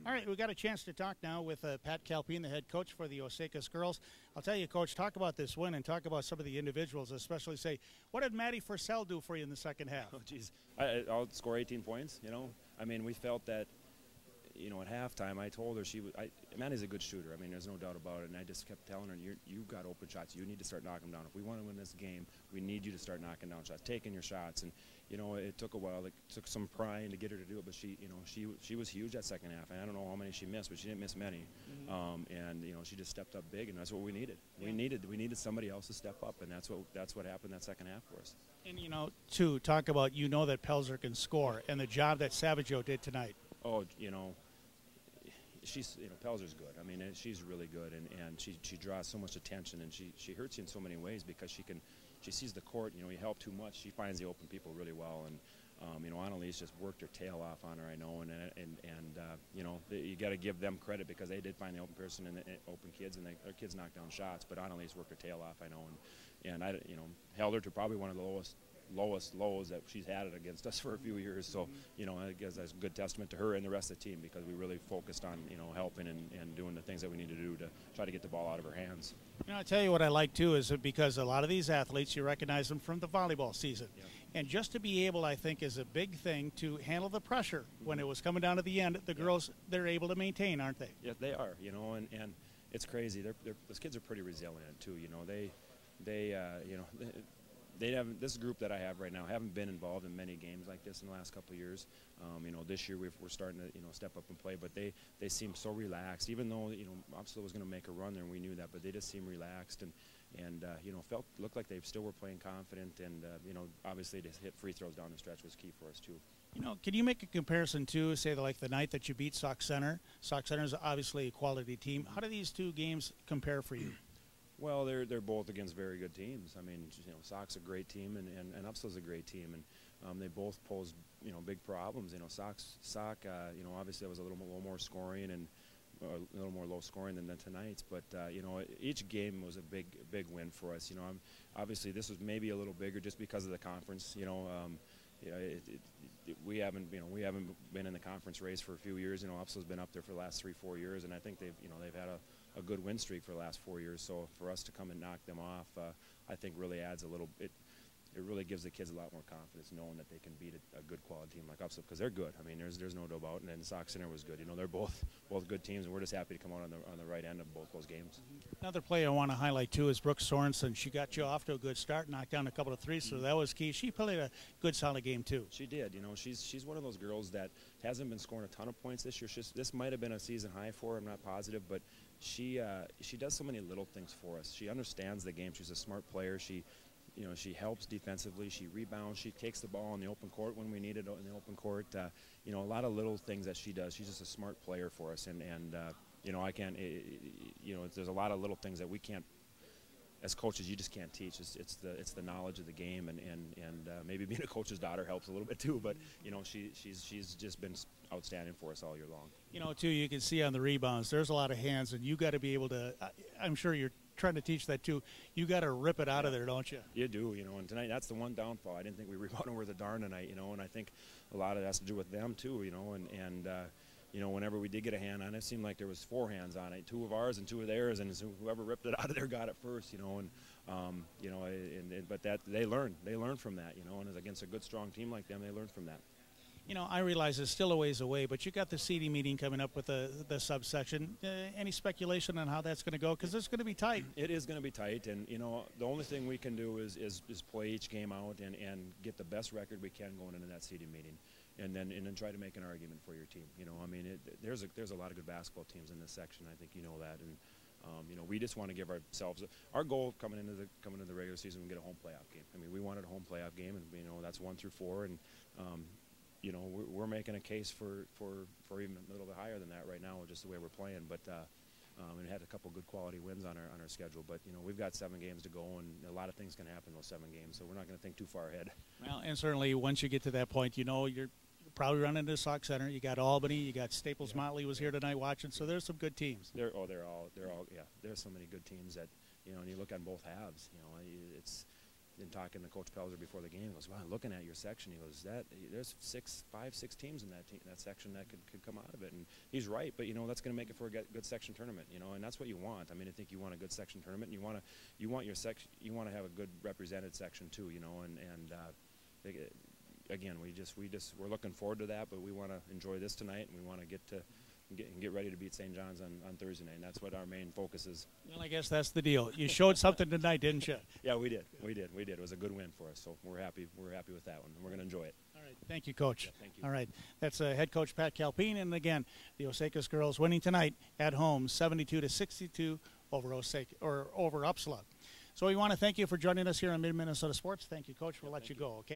All right, we got a chance to talk now with Pat Kalpin, the head coach for the Osakis girls. I'll tell you, Coach, talk about this win and talk about some of the individuals, especially say, what did Maddie Forsell do for you in the second half? Oh, geez. I'll score 18 points, you know. I mean, we felt that, you know, at halftime, I told her Maddie's a good shooter. I mean, there's no doubt about it. And I just kept telling her, you've got open shots. You need to start knocking them down. If we want to win this game, we need you to start knocking down shots, taking your shots. And, you know, it took a while. It took some prying to get her to do it. But she was huge that second half. And I don't know how many she missed, but she didn't miss many. And, you know, she just stepped up big, and that's what we needed. Yeah. We needed somebody else to step up, and that's what happened that second half for us. And, you know, to talk about, you know, that Pelzer can score and the job that Savageau did tonight. Oh, you know, Pelzer's good. I mean, she's really good, and she draws so much attention, and she hurts you in so many ways because she sees the court. You know, you help too much, she finds the open people really well, and you know, Annalise just worked her tail off on her, I know, and you know, you got to give them credit because they did find the open person and the open kids, and their kids knocked down shots, but Annalise worked her tail off, I know, and I, you know, held her to probably one of the lowest lows that she's had it against us for a few years. So, you know, I guess that's a good testament to her and the rest of the team because we really focused on, you know, helping and doing the things that we need to do to try to get the ball out of her hands. You know, I tell you what I like too is because a lot of these athletes, you recognize them from the volleyball season. Yeah. And just to be able, I think, is a big thing to handle the pressure when it was coming down to the end. The girls, they're able to maintain, aren't they? Yeah, they are, you know, and it's crazy. Those kids are pretty resilient too, you know. You know, this group that I have right now haven't been involved in many games like this in the last couple of years. You know, this year we're starting to, you know, step up and play, but they seem so relaxed. Even though, you know, Upsala was going to make a run there, and we knew that, but they just seem relaxed and you know, looked like they still were playing confident, and you know, obviously to hit free throws down the stretch was key for us too. You know, can you make a comparison to, say, like the night that you beat Sauk Centre? Sauk Centre is obviously a quality team. How do these two games compare for you? Well, they're both against very good teams. I mean, you know, Sauk's a great team, and Upsala's a great team, and they both pose, you know, big problems. You know, Sauk, you know, obviously it was a little more scoring and a little more low scoring than tonight's, but you know, each game was a big win for us. You know, obviously this was maybe a little bigger just because of the conference. You know, we haven't been in the conference race for a few years. You know, Upsala's been up there for the last 3-4 years, and I think they've had a good win streak for the last 4 years. So for us to come and knock them off, I think really adds a little. It really gives the kids a lot more confidence knowing that they can beat a good quality team like Upsala because they're good. I mean, there's no doubt about it. And then Sauk Centre was good. You know, they're both good teams, and we're just happy to come out on the right end of both those games. Another player I want to highlight too is Brooke Sorensen. She got you off to a good start, knocked down a couple of threes, so that was key. She played a good, solid game too. She did. You know, she's one of those girls that hasn't been scoring a ton of points this year. This might have been a season high for her. I'm not positive, but she does so many little things for us. She understands the game. She's a smart player. You know, she helps defensively. She rebounds. She takes the ball in the open court when we need it in the open court. You know, a lot of little things that she does. She's just a smart player for us. And you know, you know, there's a lot of little things that we can't, as coaches, you just can't teach. It's the knowledge of the game, and maybe being a coach's daughter helps a little bit too. But you know, she's just been outstanding for us all year long. You know, too, you can see on the rebounds, there's a lot of hands, and you got to be able to. I'm sure you're trying to teach that too. You got to rip it out of there, don't you? You do, you know. And tonight, that's the one downfall. I didn't think we rebounded worth a darn tonight, you know. And I think a lot of that has to do with them too, you know. And you know, whenever we did get a hand on it, it seemed like there was 4 hands on it, 2 of ours and 2 of theirs, and whoever ripped it out of there got it first, you know. And you know, but that they learn from that, you know. And against a good, strong team like them, they learn from that. You know, I realize it's still a ways away, but you got the CD meeting coming up with the subsection. Any speculation on how that's going to go? Because it's going to be tight. It is going to be tight, and you know, the only thing we can do is play each game out and get the best record we can going into that CD meeting, and then try to make an argument for your team. You know, I mean, there's a lot of good basketball teams in this section. I think you know that, and you know, we just want to give ourselves our goal coming into the regular season and get a home playoff game. I mean, we wanted a home playoff game, and you know, that's 1 through 4, and you know, we're making a case for even a little bit higher than that right now, just the way we're playing. But and had a couple good quality wins on our schedule. But you know, we've got 7 games to go, and a lot of things can happen in those 7 games. So we're not going to think too far ahead. Well, and certainly once you get to that point, you know, you're probably running into Sauk Centre. You got Albany. You got Staples Motley was here tonight watching. So there's some good teams. They're all yeah. There's so many good teams that, you know, and you look on both halves. You know, in talking to Coach Pelzer before the game, he goes, "Wow, looking at your section," he goes, there's 5-6 teams in that section that could come out of it." And he's right, but that's going to make it for a good section tournament, and that's what you want. I mean, I think you want a good section tournament, and you want your section, you want to have a good represented section too, again, we're looking forward to that, but we want to enjoy this tonight, and we want to get ready to beat St. John's on Thursday night, and that's what our main focus is. Well, I guess that's the deal. You showed something tonight, didn't you? Yeah, we did. It was a good win for us, so we're happy with that one, and we're going to enjoy it. All right. Thank you, Coach. Yeah, thank you. All right. That's head coach Pat Kalpin, and again, the Osakis girls winning tonight at home, 72-62 over Upsala. So we want to thank you for joining us here on Mid-Minnesota Sports. Thank you, Coach. We'll let you go, okay?